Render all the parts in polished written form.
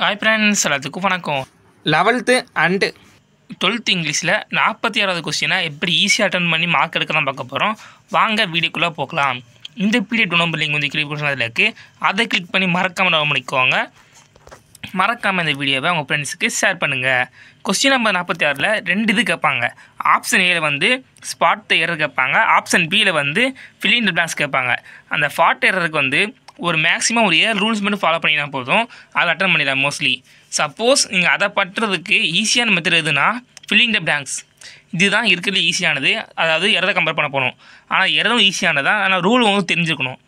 Hi friends, எல்லாத்துக்கும் வணக்கம். 11th and 12th இங்கிலீஷில் 46வது கொஸ்டினை எப்படி ஈஸியாக அட்டன் பண்ணி மார்க் எடுக்கலாம் பார்க்க போகிறோம். வாங்க வீடியோக்குள்ளே போகலாம். இந்த பிடிஎஃப் டவுன்லோட் லிங்க் வந்து கிளிக் பண்ணதில் இருக்குது. அதை கிளிக் பண்ணி மறக்காமல் டவுன்லோட் பண்ணிக்கோங்க. மறக்காமல் இந்த வீடியோவை உங்கள் ஃப்ரெண்ட்ஸுக்கு ஷேர் பண்ணுங்கள். கொஸ்டின் நம்பர் 46ல் 2 இது கேட்பாங்க. ஆப்ஷன் ஏல வந்து ஸ்பாட் எரர் கேட்பாங்க. ஆப்ஷன் பியில் வந்து ஃபில் இன் தி பிளாங்க்ஸ் கேட்பாங்க. அந்த ஸ்பாட் எரருக்கு வந்து ஒரு மேக்ஸிமம் ஒரு 7 ரூல்ஸ் மட்டும் ஃபாலோ பண்ணினா போதும், அதை அட்டன் பண்ணிடலாம் மோஸ்ட்லி. சப்போஸ் நீங்கள் அதை பண்ணுறதுக்கு ஈஸியான மெத்தட் எதுனா ஃபில்லிங் த பிளாங்க்ஸ். இதுதான் இருக்கிறது ஈஸியானது. அதாவது எரரை கம்பேர் பண்ண போகணும். ஆனால் எரரும் ஈஸியானதான், ஆனால் ரூல் வந்து தெரிஞ்சுக்கணும்.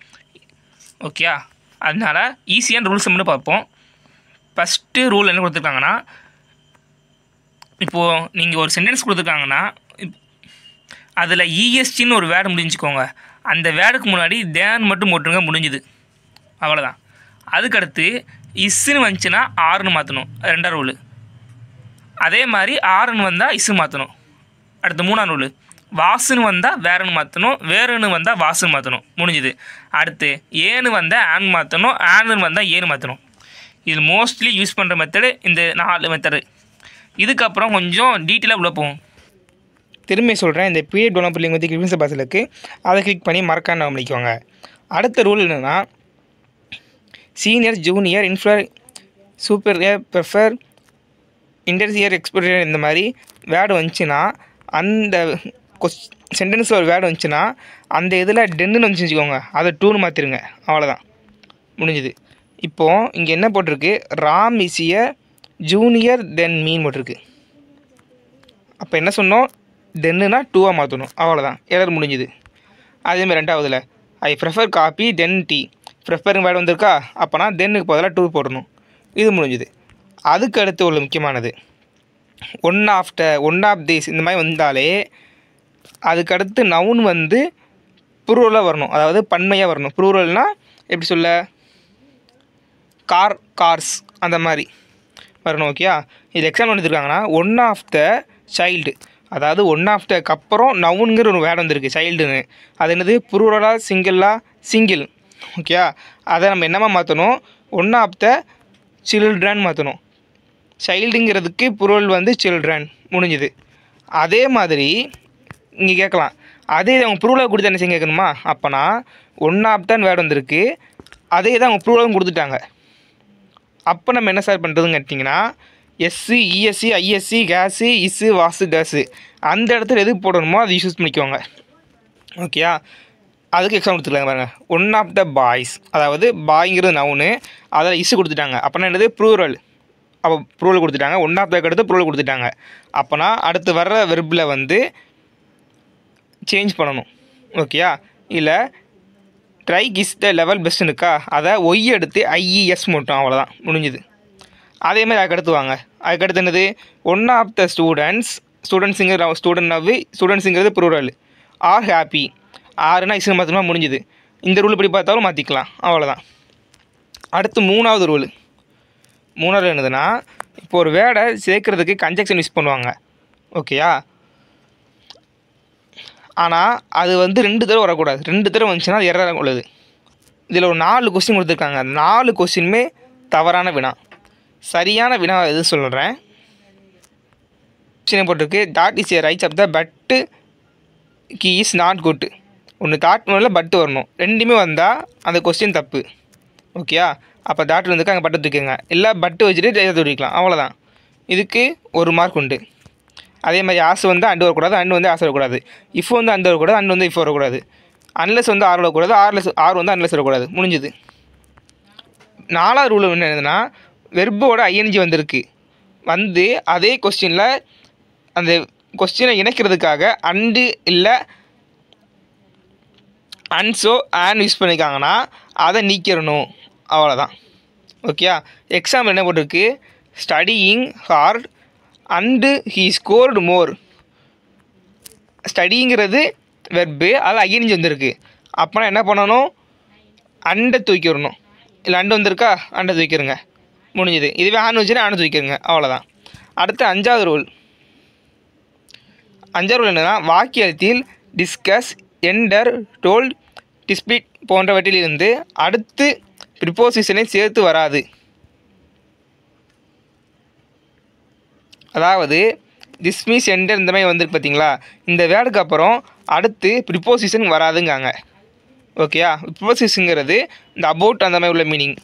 ஓகே, அதனால் ஈஸியான ரூல்ஸ் மட்டும் பார்ப்போம். ஃபஸ்ட்டு ரூல் என்ன கொடுத்துருக்காங்கன்னா, இப்போது நீங்கள் ஒரு சென்டென்ஸ் கொடுத்துருக்காங்கன்னா அதில் இஎஸ்டின்னு ஒரு வேர்டு முடிஞ்சுக்கோங்க. அந்த வேர்டுக்கு முன்னாடி தேன் மட்டும் போட்டுருங்க, முடிஞ்சுது, அவ்வளோதான். அதுக்கடுத்து இஸ்ஸுன்னு வந்துச்சுன்னா ஆறுன்னு மாற்றணும், 2ஆம் ரூலு. அதே மாதிரி ஆறுன்னு வந்தால் இஸ்ஸு மாற்றணும். அடுத்து 3ஆம் ரூலு, வாசுன்னு வந்தால் வேறுன்னு மாற்றணும், வேறுன்னு வந்தால் வாசுன்னு மாற்றணும், முடிஞ்சுது. அடுத்து ஏன்னு வந்தால் ஆன் மாற்றணும், ஆனுன்னு வந்தால் ஏன்னு மாற்றணும். இது மோஸ்ட்லி யூஸ் பண்ணுற மெத்தடு இந்த 4 மெத்தடு. இதுக்கப்புறம் கொஞ்சம் டீட்டெயிலாக உள்ளே போகும். திரும்பி சொல்கிறேன், இந்த பிடிஎஃப் டவுன்லோட் லிங்க் வந்து கிளிக் பாஸில் இருக்குது. அதை கிளிக் பண்ணி மறக்காம பண்ணிக்கோங்க. அடுத்த ரூல் என்னென்னா, senior, junior, inferior, superior, prefer, interior, exterior இந்த மாதிரி வேர்டு வந்துச்சுன்னா, அந்த சென்டென்ஸில் ஒரு வேர்டு வந்துச்சுன்னா அந்த இதில் டென்னுன்னு வந்துச்சு வச்சுக்கோங்க, அதை 2ன்னு மாற்றிருங்க, அவ்வளோதான், முடிஞ்சுது. இப்போது இங்கே என்ன போட்டிருக்கு, ராம் இஸ் எ ஜூனியர் தென் மீன் போட்டிருக்கு. அப்போ என்ன சொன்னோம், தென்னுனா 2ஆக மாற்றணும், அவ்வளோதான், எரர் முடிஞ்சுது. அதேமாதிரி 2ஆவதுல I prefer coffee then tea, ப்ரிஃபருங்க வேர்டு வந்திருக்கா, அப்போனா தென்னுக்கு பதிலாக 2 போடணும், இது முடிஞ்சுது. அதுக்கு அடுத்து உள்ள முக்கியமானது ஒன் ஆஃப் திஸ் இந்த மாதிரி வந்தாலே அதுக்கடுத்து நவுன் வந்து ப்ளூரலாக வரணும், அதாவது பன்மையாக வரணும். ப்ளூரல்னால் எப்படி சொல்ல, கார்ஸ் அந்த மாதிரி வரணும். ஓகேயா, இது எக்ஸாம்பிள் எடுத்துருக்காங்கன்னா ஒன் ஆஃப் த சைல்டு, அதாவது ஒன் ஆஃப் தக்கு அப்புறம் நவுனுங்கிற ஒரு வேர்டு வந்திருக்கு, சைல்டுன்னு. அது என்னது, ப்ளூரலா சிங்கிளா, சிங்கிள். ஓகேயா, அதை நம்ம என்னமா மாற்றணும், ஒன் ஆஃப் த சில்ட்ரன் மாற்றணும். சைல்டுங்கிறதுக்கு ப்ளூரல் வந்து சில்ட்ரன், முடிஞ்சுது. அதே மாதிரி இங்கே கேட்கலாம், அதே இதை அவங்க ப்ளூரலாக கொடுத்து என்ன செய்ய கேட்கணுமா, அப்போனா ஒன் ஆஃப் தான் வேர்டு வந்திருக்கு, அதே தான் அவங்க ப்ளூரலும் கொடுத்துட்டாங்க. அப்போ நம்ம என்ன சார் பண்ணுறதுன்னு கேட்டிங்கன்னா, SC, ESC, ISC, case, issue, was, case அந்த இடத்துல எது போடணுமோ அது யூஸ் பண்ணிக்கோங்க. ஓகேயா, அதுக்கு எக்ஸாம்பிள் கொடுத்துருக்காங்க பாருங்கள். ஒன் ஆஃப் த பாய்ஸ், அதாவது பாய்ங்கிறது நவுனு, அதில் இஸ்ஸு கொடுத்துட்டாங்க, அப்போனா என்னது ப்ளூரல். அப்போ ப்ளூரல் கொடுத்துட்டாங்க, ஒன் ஆஃப் தக்கு அடுத்து ப்ளூரல் கொடுத்துட்டாங்க. அப்போனா அடுத்து வர்ற வெர்பில் வந்து சேஞ்ச் பண்ணணும். ஓகேயா, இல்லை ட்ரைக் இஸ் த லெவல் பெஸ்ட்டுன்னு இருக்கா, அதை ஒய் எடுத்து ஐஇஎஸ் மட்டும், அவ்வளோதான், முடிஞ்சுது. அதேமாதிரி அதுக்கடுத்து வாங்க, அதுக்கடுத்து என்னது, ஒன் ஆஃப் த ஸ்டூடெண்ட்ஸுங்கிறது ப்ளூரல், ஆர் ஹாப்பி, ஆறுனா இஸ்ஸு மாற்றணுமா, முடிஞ்சுது. இந்த ரூல் இப்படி பார்த்தாலும் மாற்றிக்கலாம், அவ்வளோதான். அடுத்து 3ஆவது ரூல் என்னதுன்னா, இப்போ ஒரு வேர்டை சேர்க்குறதுக்கு கன்ஜெக்ஷன் யூஸ் பண்ணுவாங்க. ஓகேயா, ஆனால் அது வந்து 2 தடவை வரக்கூடாது. 2 தடவை வந்துச்சுன்னா அது எரர் உள்ளது. இதில் ஒரு 4 கொஸ்டின் கொடுத்துருக்காங்க. 4 கொஸ்டினுமே தவறான வினா. சரியான வினா எது சொல்கிறேன். சின்ன போட்டிருக்கு, that is a rights of the but key is not good. ஒன்று தாட் முதல்ல பட்டு வரணும், 2மே வந்தால் அந்த கொஸ்டின் தப்பு. ஓகேயா, அப்போ டாட் வந்துருக்கு, அங்கே பட்டு தூக்கிங்க, இல்லை பட்டு வச்சுட்டு டைஜா தூக்கிக்கலாம், அவ்வளோதான். இதுக்கு 1 மார்க் உண்டு. அதே மாதிரி ஆசை வந்து அண்டு வரக்கூடாது, அண்டு வந்து ஆசை வரக்கூடாது. இஃப் வந்து அண்டு வரக்கூடாது, அண்டு வந்து இஃப் வரக்கூடாது. அன்லெஸ் வந்து ஆர் வரக்கூடாது, ஆர் வந்து அன்லெஸ் வரக்கூடாது, முடிஞ்சுது. 4ஆவது ரூல் என்னதுன்னா, வெர்போட ஐஎன்ஜி வந்திருக்கு, வந்து அதே கொஸ்டினில் அந்த கொஸ்டினை இணைக்கிறதுக்காக அண்டு இல்லை அன்ஸோ ஆன் யூஸ் பண்ணியிருக்காங்கன்னா அதை நீக்கிடணும், அவ்வளோதான். ஓகேயா, எக்ஸாம்பிள் என்ன போட்டிருக்கு, studying hard and he scored more. ஸ்டடிங்கிறது வெர்பு, அதில் ஐஎன்ஜி வந்திருக்கு, அப்போனா என்ன பண்ணணும், அண்டை தூக்கிடணும். இல்லை அண்டு வந்திருக்கா, அண்டை தூக்கிடுங்க, முடிஞ்சுது. இதுவே ஆண் வச்சுன்னா ஆணை தூக்கிடுங்க, அவ்வளோதான். அடுத்து 5ஆவது ரூல் என்னன்னா, வாக்கியத்தில் டிஸ்கஸ், என்டர், டோல்ட், டிஸ்பிட் போன்றவற்றிலிருந்து அடுத்து ப்ரிப்போசிஷனை சேர்த்து வராது. அதாவது டிஸ்மிஸ் என்டர் இந்த மாதிரி வந்துருக்கு பார்த்தீங்களா, இந்த வேர்டுக்கு அப்புறம் அடுத்து ப்ரிப்போசிஷன் வராதுங்காங்க. ஓகேயா, ப்ரிப்போசிஷனுங்கிறது இந்த அபவுட் அந்த மாதிரி உள்ள மீனிங்.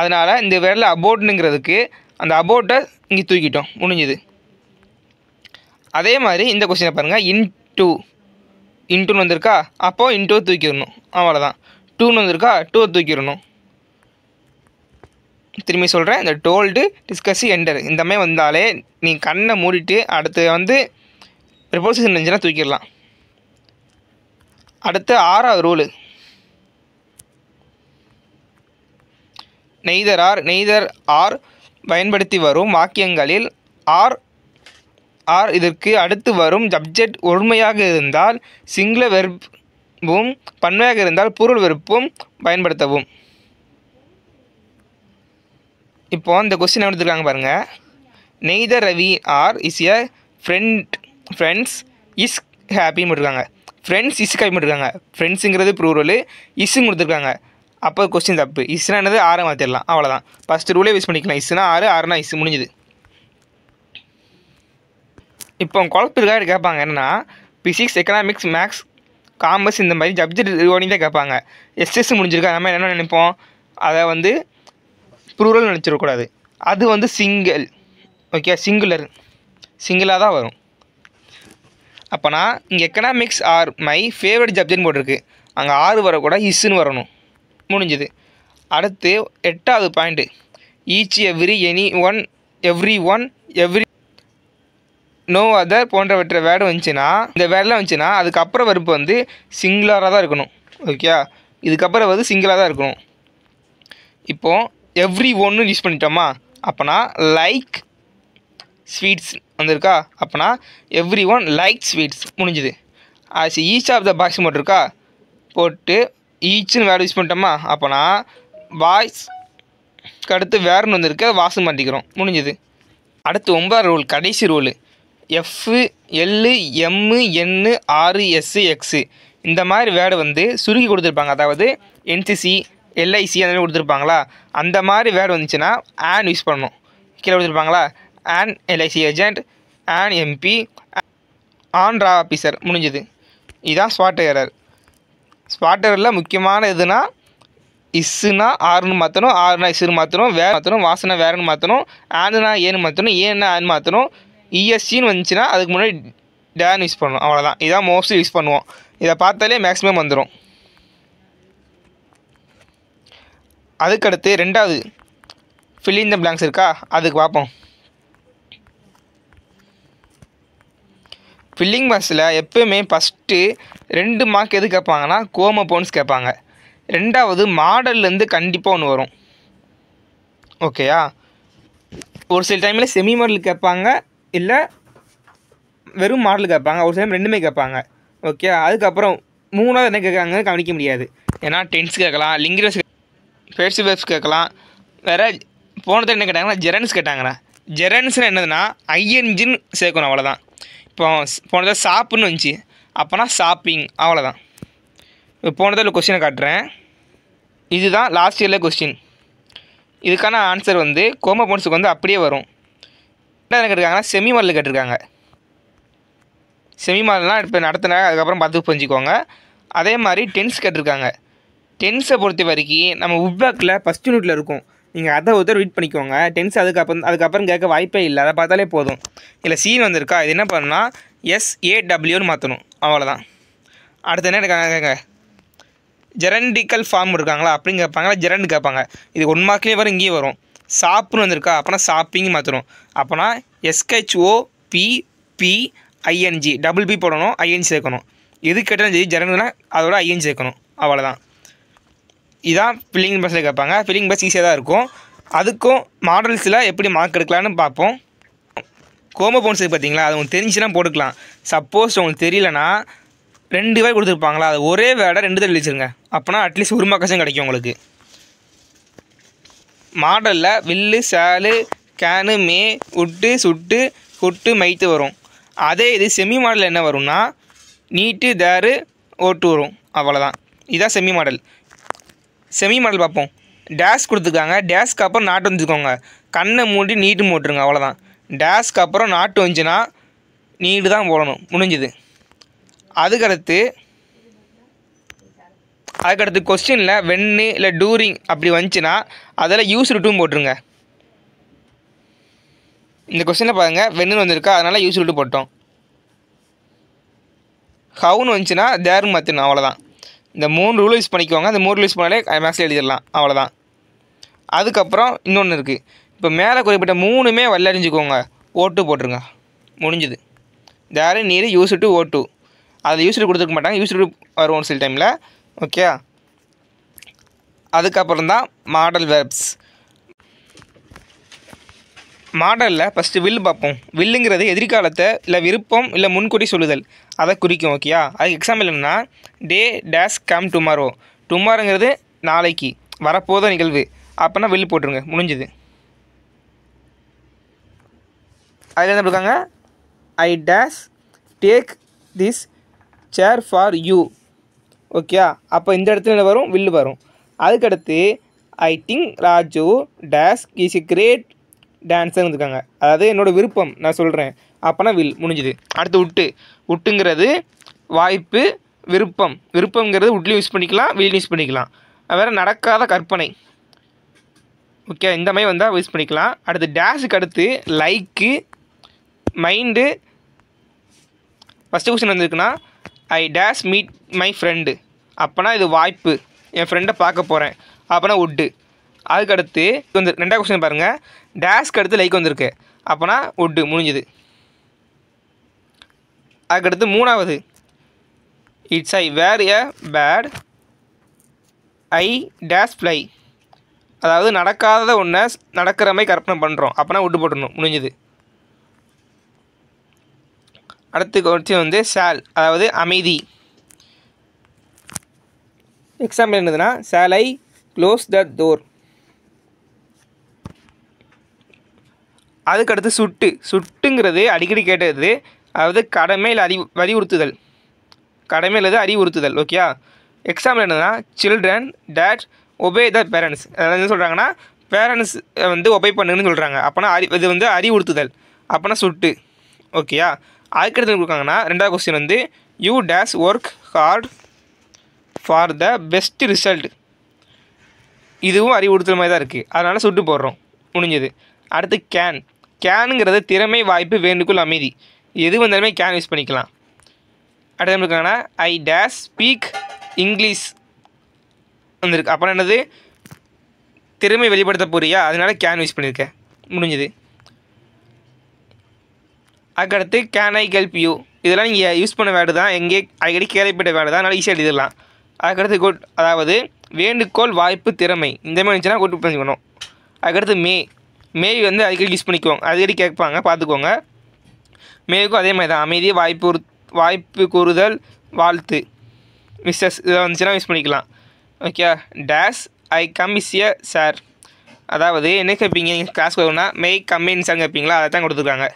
அதனால் இந்த வேர்டில் அபவுட்னுங்கிறதுக்கு அந்த அபவுட்டை இங்கே தூக்கிட்டோம், முடிஞ்சுது. அதே மாதிரி இந்த கொஸ்டினை பாருங்கள், இன்டூன்னு வந்திருக்கா, அப்போது இன்டூவை தூக்கிடணும், அவ்வளோதான். டூன்னு வந்திருக்கா, டூவை தூக்கிடணும். திரும்பி சொல்கிறேன், இந்த டோல்டு டிஸ்கஸ் என்டர் இந்த மாதிரி வந்தாலே நீ கண்ணை மூடிட்டு அடுத்து வந்து ப்ரிப்போசிஷன் இருந்துச்சுன்னா தூக்கிடலாம். அடுத்து 6வது ரூலு, நெய்தர் ஆர் பயன்படுத்தி வரும் வாக்கியங்களில் ஆர் இதற்கு அடுத்து வரும் சப்ஜெக்ட் ஒருமையாக இருந்தால் சிங்குலர் வெர்பும் பன்மையாக இருந்தால் ப்ளூரல் வெர்பும் பயன்படுத்தவும். இப்போ இந்த கொஸ்டின் எடுத்துருக்காங்க பாருங்கள். Neither Ravi are is a friends is ஹாப்பின்னு போட்டிருக்காங்க. ஃப்ரெண்ட்ஸ் இஸ் ஹாப்பி போட்டிருக்காங்க. ஃப்ரெண்ட்ஸுங்கிறது ப்ளூரல், இஸ்ஸுன்னு கொடுத்துருக்காங்க. அப்போ கொஸ்டின் தப்பு. இஸ்னா என்னது, ஆரை மாற்றிடலாம், அவ்வளோதான். ஃபஸ்ட்டு ரூலே யூஸ் பண்ணிக்கலாம். இஸ்னா ஆறு, ஆறுனா இஸ், முடிஞ்சுது. இப்போ குழப்பத்துக்காக கேட்பாங்க என்னென்னா, பிசிக்ஸ், எக்கனாமிக்ஸ், மேக்ஸ், காமர்ஸ் இந்த மாதிரி சப்ஜெக்ட் ரிவார்டிங் தான் கேட்பாங்க. எஸ்எஸ் முடிஞ்சிருக்கா, நம்ம என்ன நினைப்போம், அதை வந்து ப்ளூரல் நினச்சிடக்கூடாது. அது வந்து சிங்கிள், ஓகே, சிங்கிளாக தான் வரும். அப்போனா இங்கே எக்கனாமிக்ஸ் ஆர் மை ஃபேவரட் சப்ஜெக்ட்னு போட்டிருக்கு, அங்கே ஆறு வரக்கூட இஸ்ஸுன்னு வரணும், முடிஞ்சுது. அடுத்து 8வது point, each every every one no other போன்றவற்றை வேர்டு வந்துச்சுன்னா, இந்த வேர்டெலாம் வந்துச்சுன்னா அதுக்கப்புறம் வெர்பு வந்து சிங்குலராக தான் இருக்கணும். ஓகே, இதுக்கப்புறம் வந்து சிங்கிளாக தான் இருக்கணும். இப்போது எவ்ரி ஒன்று யூஸ் பண்ணிட்டோமா, அப்போனா லைக் ஸ்வீட்ஸ் வந்திருக்கா, அப்போனா எவ்ரி ஒன் லைக் ஸ்வீட்ஸ், முடிஞ்சுது. As each of the boys போட்டிருக்கா, போட்டு ஈச்சுன்னு வேர்டு யூஸ் பண்ணிட்டோமா, அப்போனா பாய்ஸ்க்கு அடுத்து வேறுன்னு வந்திருக்கு, வாசம் மாட்டிக்கிறோம், முடிஞ்சுது. அடுத்து 9வது ரூல், கடைசி rule, F L M R S X இந்த மாதிரி வேர்டு வந்து சுருக்கி கொடுத்துருப்பாங்க. அதாவது என்சிசி எல்ஐசி அந்த மாதிரி கொடுத்துருப்பாங்களா, அந்த மாதிரி வேர்டு வந்துச்சுன்னா ஆன் யூஸ் பண்ணணும். கீழே கொடுத்துருப்பாங்களா, an LIC agent, an MP, an ரா ஆஃபீஸர், முடிஞ்சுது. இதுதான் ஸ்பாட் எரர். ஸ்பாட் எரரில் முக்கியமான எதுனா இஸ்ஸுனா ஆறுன்னு மாற்றணும், ஆறுனா இஸ்ஸுன்னு மாற்றணும், வேறு மாற்றணும், வாசனை வேறுன்னு மாற்றணும், ஆனுனா ஏன்னு மாற்றணும், ஏன்னா ஆன் மாற்றணும், இஎஸ்சின்னு வந்துச்சுன்னா அதுக்கு முன்னாடி டேன் யூஸ் பண்ணணும், அவ்வளோதான். இதான் மோஸ்ட்லி யூஸ் பண்ணுவோம். இதை பார்த்தாலே மேக்ஸிமம் வந்துடும். அதுக்கடுத்து 2வது ஃபில் இன் த பிளாங்க்ஸ் இருக்கா, அதுக்கு பார்ப்போம். ஃபில்லிங் பாக்ஸில் எப்போயுமே ஃபஸ்ட்டு 2 மார்க் எது கேட்பாங்கன்னா கோமபோன்ஸ் கேட்பாங்க. 2வது மாடல்லேருந்து கண்டிப்பாக ஒன்று வரும். ஓகேயா, ஒரு சில டைமில் செமி மாடல் கேட்பாங்க, இல்லை வெறும் மாடல் கேட்பாங்க, ஒரு டைம் ரெண்டுமே கேட்பாங்க. ஓகே, அதுக்கப்புறம் 3வது என்ன கேட்காங்க கவனிக்க முடியாது. ஏன்னா டென்ஸ் கேட்கலாம், லிங்குவேஜ், ஃபேஸிவ் வெர்ப்ஸ் கேட்கலாம். வேறு போனது என்ன கேட்டாங்கன்னா ஜெரன்ஸ் கேட்டாங்கண்ணா. ஜெரன்ஸ்னு என்னதுன்னா ஐஎன்ஜின்னு சேர்க்கணும், அவ்வளோதான். இப்போ போனதாக ஷாப்புன்னு வந்துச்சு, அப்போனா ஷாப்பிங், அவ்வளோதான். இப்போ போனதில் கொஸ்டினை காட்டுறேன். இதுதான் லாஸ்ட் இயரில் கொஸ்டின். இதுக்கான ஆன்சர் வந்து கோமபோன்ஸுக்கு வந்து அப்படியே வரும். என்ன கேட்டிருக்காங்கன்னா செமி மாடல் கேட்டிருக்காங்க. செமி மாடல்லாம் இப்போ நடத்தினாங்க, அதுக்கப்புறம் பார்த்து புரிஞ்சுக்கோங்க. அதே மாதிரி டென்ஸ் கேட்டிருக்காங்க. டென்ஸை பொறுத்த வரைக்கும் நம்ம உட்பேக்கில் ஃபஸ்ட் யூனிட்டில் இருக்கும், நீங்கள் அதை ஒருத்தர் ரீட் பண்ணிக்கோங்க. டென்ஸ் அதுக்கப்புறம் கேட்க வாய்ப்பே இல்லை, அதை பார்த்தாலே போதும். இல்லை சீன் வந்திருக்கா, இது என்ன பண்ணணும்னா SAWன்னு மாற்றணும், அவ்வளோதான். அடுத்து என்ன கேட்காங்க, ஜெரண்டிக்கல் ஃபார்ம் இருக்காங்களா அப்படின்னு கேட்பாங்களா, ஜெரண்டு கேட்பாங்க. இது 1 மார்க்லேயே வரும், இங்கேயே வரும். ஷாப்புன்னு வந்திருக்கா, அப்போனா ஷாப்பிங் மாற்றணும், அப்போனா SHOPPING டபுள் பி போடணும், ஐஎன்ஜி சேர்க்கணும். எது கேட்டாலும் சரி ஜெரண்டுனா அதோட ஐஎன்ஜி சேர்க்கணும், அவ்வளோதான். இதான் ஃபில்லிங் பஸ்ஸில் கேட்பாங்க. ஃபில்லிங் பஸ் ஈஸியாக தான் இருக்கும். அதுக்கும் மாடல்ஸில் எப்படி மார்க் எடுக்கலான்னு பார்ப்போம். கோமபோன்ஸுக்கு பார்த்தீங்களா, அது உங்களுக்கு தெரிஞ்சுன்னா போட்டுக்கலாம். சப்போஸ் உங்களுக்கு தெரியலனா 2 வேர்டு கொடுத்துருப்பாங்களா, அது ஒரே வேர்டை 2 தடவை வச்சுருங்க, அப்போனா அட்லீஸ்ட் 1 மார்க்காச்சும் கிடைக்கும் உங்களுக்கு. மாடலில் வில்லு, சேலு, கேனு, மே, உட்டு, சுட்டு, குட்டு, மைத்து வரும். அதே இது செமி மாடல் என்ன வரும்னா நீட்டு, தேரு, ஓட்டு வரும், அவ்வளோதான். இதுதான் செமி மாடல். செமி மாடல் பார்ப்போம். டேஷ் கொடுத்துருக்காங்க, டேஷ்க்கு அப்புறம் நாட்டு வந்துக்கோங்க, கண்ணை மூடி நீட்டு போட்டுருங்க, அவ்வளோதான். டேஸ்க்கு அப்புறம் நாட்டு வந்துச்சுன்னா நீடு தான் போடணும், முடிஞ்சுது. அதுக்கடுத்து கொஸ்டினில் வென்னு இல்லை டூரிங் அப்படி வந்துச்சுன்னா அதில் யூஸ்டு டூ போட்டுருங்க. இந்த கொஸ்டினில் பாருங்கள் வென்னு வந்திருக்கா, அதனால் யூஸ்டு டூ போட்டோம். ஹவுன்னு வந்துச்சுன்னா தேர்னு மாற்றணும், அவ்வளோதான். இந்த 3 ரூல் யூஸ் பண்ணிக்கோங்க. அந்த 3 ரூல் யூஸ் பண்ணாலே மேக்ஸில் எழுதிடலாம், அவ்வளோதான். அதுக்கப்புறம் இன்னொன்று இருக்குது. இப்போ மேலே குறிப்பிட்ட 3மே வல்லறிஞ்சிக்கோங்க, O2 போட்டுருங்க, முடிஞ்சுது. தேர் நீர் யூஸ் டு O2. அதில் யூஸ்டு கொடுத்துருக்க மாட்டாங்க, யூஸ்டு வரும் ஒரு சில டைமில். ஓகே, அதுக்கப்புறம் தான் மாடல் வேர்ப்ஸ். மாடலில் ஃபஸ்ட்டு வில் பார்ப்போம். வில்லுங்கிறது எதிர்காலத்தை இல்லை விருப்பம் இல்லை முன்கூட்டி சொல்லுதல் அதை குறிக்கும். ஓகேயா, அதுக்கு எக்ஸாம்பிள் என்னென்னா டே டேஷ் கம் டுமாரோ. டுமாரோங்கிறது நாளைக்கு வரப்போத நிகழ்வு, அப்போனா வில் போட்டுருங்க, முடிஞ்சுது. அதில் என்ன இருக்காங்க, I dash take this chair for you. Okay, அப்போ இந்த இடத்துல என்ன வரும், வில்லு வரும். அதுக்கடுத்து I think Raju dash is a great டான்ஸர்னு இருக்காங்க, அதாவது என்னோடய விருப்பம் நான் சொல்கிறேன், அப்போனா வில், முடிஞ்சுது. அடுத்து உட்டுங்கிறது வாய்ப்பு, விருப்பங்கிறது உட்லையும் யூஸ் பண்ணிக்கலாம், வில்லையும் யூஸ் பண்ணிக்கலாம். வேறு நடக்காத கற்பனை. ஓகே, இந்த மாதிரி வந்தால் யூஸ் பண்ணிக்கலாம். அடுத்து டேஷுக்கு அடுத்து லைக்கு, மைண்டு. ஃபஸ்ட்டு கொஸ்டின் வந்துருக்குன்னா I dash meet my friend, அப்போனா இது வாய்ப்பு, என் ஃப்ரெண்டை பார்க்க போகிறேன், அப்போனா உட்டு. அதுக்கடுத்து வந்து 2வது கொஸ்டின் பாருங்கள், டேஷ்க்கு அடுத்து லைக் வந்திருக்கு, அப்போனா உட்டு, முடிஞ்சுது. அதுக்கடுத்து 3வது it's I were a bird I dash fly, அதாவது நடக்காத ஒன்றை நடக்கிற மாதிரி கற்பனை பண்ணுறோம், அப்போனா விட்டு போட்டுடணும், முடிஞ்சுது. அடுத்து கொஸ்டின் வந்து சால், அதாவது அமைதி. எக்ஸாம்பிள் என்னதுன்னா சால் ஐ க்ளோஸ் த டோர். அதுக்கடுத்து சுட்டுங்கிறது அடிக்கடி கேட்டது, அதாவது கடமையில் வலியுறுத்துதல், அறிவுறுத்துதல். ஓகே, எக்ஸாம்பிள் என்னதுன்னா children date obey the parents. அதாவது என்ன சொல்கிறாங்கன்னா பேரண்ட்ஸ் வந்து ஒபே பண்ணுன்னு சொல்கிறாங்க, அப்போனா இது வந்து அறிவுறுத்துதல், அப்போனா சுட்டு. ஓகேயா, அதுக்கடுத்து கொடுக்காங்கன்னா 2வது கொஸ்டின் வந்து you dash work hard for the best result. இதுவும் அறிவுறுத்தல் மாதிரி தான் இருக்குது, அதனால் சுட்டு போடுறோம், முடிஞ்சது. அடுத்து கேனுங்கிறது திறமை, வாய்ப்பு, வேண்டுகோள், அமைதி. எது வந்தாலுமே கேன் யூஸ் பண்ணிக்கலாம். அடுத்து இருக்காங்கன்னா ஐ டேஷ் ஸ்பீக் இங்கிலீஷ் வந்துருக்கு, அப்புறம் என்னது திறமை வெளிப்படுத்த போறியா, அதனால கேன் யூஸ் பண்ணியிருக்கேன், முடிஞ்சுது. அதுக்கடுத்து கேன் ஐ ஹெல்ப் யூ, இதெல்லாம் நீங்கள் யூஸ் பண்ண வேர்டு தான், எங்கே அடிக்கடி கேள்விப்பட்ட வேர்டு தான், அதனால் ஈஸியாக எழுதிடலாம். அதுக்கடுத்து குட், அதாவது வேண்டுகோள், வாய்ப்பு, திறமை, இந்த மாதிரி இருந்துச்சுன்னா குட் பண்ணிக்கணும். அதுக்கடுத்து மே வந்து அடிக்கடி யூஸ் பண்ணிக்குவோம், அடிக்கடி கேட்பாங்க, பார்த்துக்கோங்க. மேவுக்கும் அதே மாதிரி தான், அமைதி, வாய்ப்பு கூறுதல், வாழ்த்து, மிஸ்ஸஸ் இதெல்லாம் வந்துச்சுன்னா யூஸ் பண்ணிக்கலாம். Okay, dash I come is a sir, அதாவது என்ன கேட்பீங்க நீங்கள் கிளாஸ் போகணும்னா மே கம்மின்னு சார் கேட்பீங்களா, அதை தான் கொடுத்துருக்காங்க.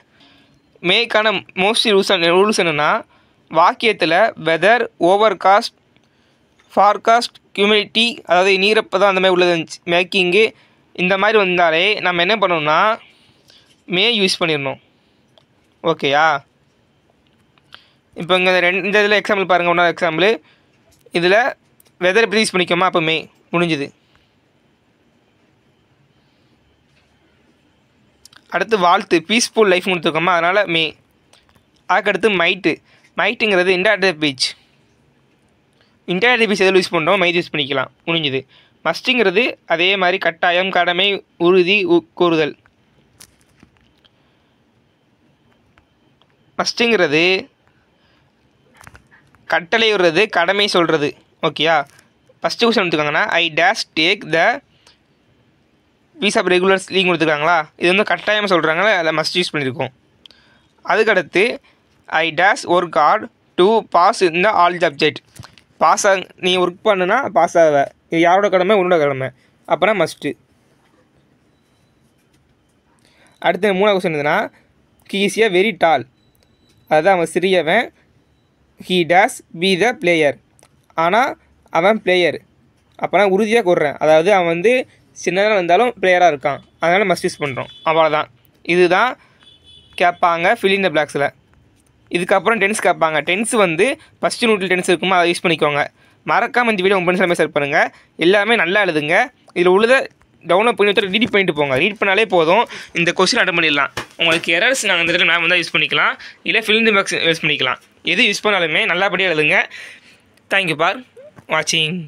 மேக்கான மோஸ்ட்லி ரூல்ஸ் என்னென்னா வாக்கியத்தில் வெதர், ஓவர்காஸ்ட், ஃபார்காஸ்ட், ஹியூமிடிட்டி, அதாவது நீரப்பதம் அந்த மாதிரி உள்ளது மேக்கிங்கு, இந்த மாதிரி வந்தாலே நம்ம என்ன பண்ணணும்னா மே யூஸ் பண்ணிடணும். ஓகேயா, இப்போ இங்கே இந்த இதில் எக்ஸாம்பிள் பாருங்கள். 1வது எக்ஸாம்பிள் இதில் வெதர் எப்படி யூஸ் பண்ணிக்கோமா, அப்போ மே, முடிஞ்சுது. அடுத்து வாழ்த்து, பீஸ்ஃபுல் லைஃப் கொடுத்துருக்கோமா, அதனால் மே. அதுக்கடுத்து மைட்டுங்கிறது இன்டராக்டிவ் பீச் எதில் யூஸ் பண்ணுறோம், மைட் யூஸ் பண்ணிக்கலாம், முடிஞ்சுது. மஸ்ட்டுங்கிறது அதே மாதிரி கட்டாயம், கடமை, உறுதி, கூறுதல். மஸ்ட்டுங்கிறது கட்டளை விடுறது, கடமை சொல்கிறது. ஓகேயா, ஃபஸ்ட்டு கொஸ்டின் எடுத்துக்காங்கன்னா I dash take the piece of regular leave கொடுத்துருக்காங்களா, இது வந்து கட்டாயமாக சொல்கிறாங்களா, அதில் மஸ்ட் யூஸ் பண்ணியிருக்கோம். அதுக்கடுத்து I dash work hard to pass in the all subject. Pass நீ ஒர்க் பண்ணுனா பாஸ் ஆக, இது யாரோட கடமை, உன்னோட கடமை, அப்போனா மஸ்ட்டு. அடுத்து 3வது கொஸ்டின் என்னதுன்னா he is a very tall, அதுதான் அவன் சிறியவன். He dash be the player, ஆனால் அவன் பிளேயர், அப்போனா உறுதியாக கூடுறேன், அதாவது அவன் வந்து சின்னதாக இருந்தாலும் பிளேயராக இருக்கான், அதனால் மஸ்ட் யூஸ் பண்ணுறோம், அவ்வளோதான். இதுதான் கேட்பாங்க fill in the blanksல. இதுக்கப்புறம் டென்ஸ் கேட்பாங்க. டென்ஸ் வந்து ஃபஸ்ட்டு நியூட்ரல் டென்ஸ் இருக்குமோ அதை யூஸ் பண்ணிக்கோங்க. மறக்காமல் இந்த வீடியோ உங்கள் எல்லாமே ஷேர் பண்ணுங்கள். எல்லாமே நல்லா எழுதுங்க. இதில் உள்ளதை டவுன்லோட் பண்ணி ஒருத்தர் ரீட் பண்ணிட்டு போங்க. ரீட் பண்ணாலே போதும், இந்த கொஸ்டின் அட்டன் பண்ணிடலாம். உங்களுக்கு எரர்ஸ் நாங்கள் இந்த இடத்துல மேம் தான் யூஸ் பண்ணிக்கலாம், இல்லை fill in the blanks use பண்ணிக்கலாம். எது யூஸ் பண்ணாலுமே நல்லபடியாக எழுதுங்க. தேங்க்யூ ஃபார் வாட்சிங்.